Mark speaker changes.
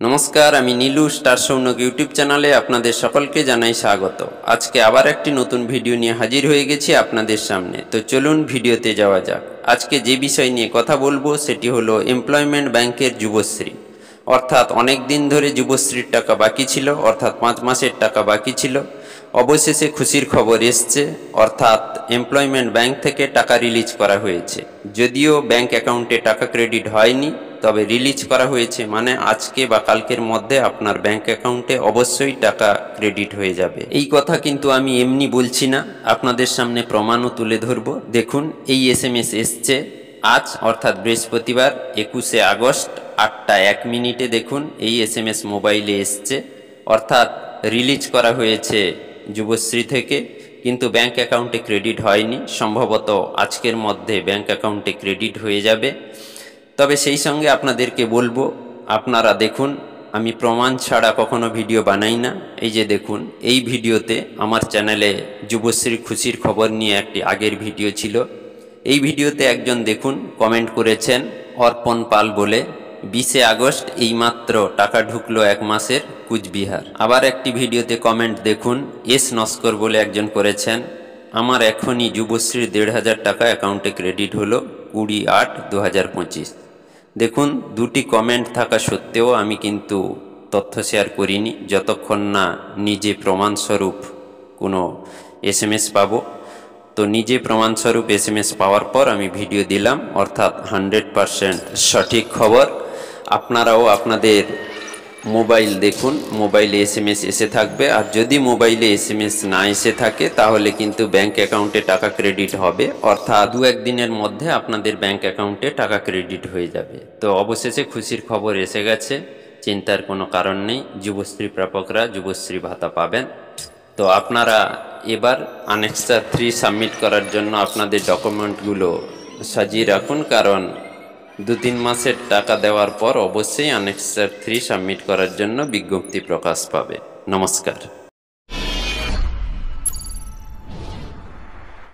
Speaker 1: নমস্কার, আমি Nilu star Sounak YouTube চ্যানেলে আপনাদের সকলকে জানাই স্বাগত। আজকে আবার একটি নতুন ভিডিও নিয়ে হাজির হয়ে গেছি আপনাদের সামনে। তো চলুন ভিডিওতে যাওয়া যাক। আজকে যে বিষয় নিয়ে কথা বলবো সেটি হলো এমপ্লয়মেন্ট ব্যাংকের যুবশ্রী। অর্থাৎ অনেক দিন ধরে যুবশ্রীর টাকা বাকি ছিল, অর্থাৎ 5 মাসের টাকা বাকি ছিল। অবশেষে খুশির খবর এসছে, অর্থাৎ এমপ্লয়মেন্ট ব্যাংক থেকে টাকা রিলিজ করা হয়েছে। যদিও ব্যাংক অ্যাকাউন্টে টাকা ক্রেডিট হয়নি, তবে রিলিজ করা হয়েছে, মানে আজকে বা কালকের মধ্যে আপনার ব্যাংক অ্যাকাউন্টে অবশ্যই টাকা ক্রেডিট হয়ে যাবে। এই কথা কিন্তু আমি এমনি বলছি না, আপনাদের সামনে প্রমাণও তুলে ধরব। দেখুন, এই SMS এসছে আজ, অর্থাৎ বৃহস্পতিবার 21শে আগস্ট 8টা 1 মিনিটে। দেখুন, এই SMS মোবাইলে এসছে, অর্থাৎ রিলিজ করা হয়েছে যুবশ্রী থেকে, কিন্তু ব্যাংক অ্যাকাউন্টে ক্রেডিট হয়নি। সম্ভবত আজকের মধ্যে ব্যাংক অ্যাকাউন্টে ক্রেডিট হয়ে যাবে। তবে সেই সঙ্গে আপনাদেরকে বলবো, আপনারা দেখুন, আমি প্রমাণ ছাড়া কখনো ভিডিও বানাই না। এই যে দেখুন, এই ভিডিওতে আমার চ্যানেলে যুবশ্রী খুশির খবর নিয়ে একটি আগের ভিডিও ছিল। এই ভিডিওতে একজন দেখুন কমেন্ট করেছেন, অর্পণ পাল বলে, 20শে আগস্ট এইমাত্র টাকা ঢুকলো 1 মাসের কুচবিহার। আবার একটি ভিডিওতে কমেন্ট দেখুন, এস নস্কর বলে একজন করেছেন, আমার এখনই যুবশ্রীর 1500 টাকা অ্যাকাউন্টে ক্রেডিট হলো 20/8/2025। দেখুন, দুটি কমেন্ট থাকা সত্ত্বেও আমি কিন্তু তথ্য শেয়ার করিনি যতক্ষণ না নিজে প্রমাণস্বরূপ কোনো SMS পাবো। তো নিজে প্রমাণস্বরূপ SMS পাওয়ার পর আমি ভিডিও দিলাম, অর্থাৎ 100% সঠিক খবর। আপনারাও আপনাদের মোবাইল দেখুন, মোবাইলে SMS এসে থাকবে। আর যদি মোবাইলে SMS না এসে থাকে তাহলে কিন্তু ব্যাংক অ্যাকাউন্টে টাকা ক্রেডিট হবে, অর্থাৎ 2-1 দিনের মধ্যে আপনাদের ব্যাংক অ্যাকাউন্টে টাকা ক্রেডিট হয়ে যাবে। তো অবশেষে খুশির খবর এসে গেছে, চিন্তার কোনো কারণ নেই। যুবশ্রী প্রাপকরা যুবশ্রী ভাতা পাবেন। তো আপনারা এবার আনেক্সার 3 সাবমিট করার জন্য আপনাদের ডকুমেন্টগুলো সাজিয়ে রাখুন, কারণ 2-3 মাসের টাকা দেওয়ার পর অবশ্যই আনেক্সার 3 সাবমিট করার জন্য বিজ্ঞপ্তি প্রকাশ পাবে। নমস্কার।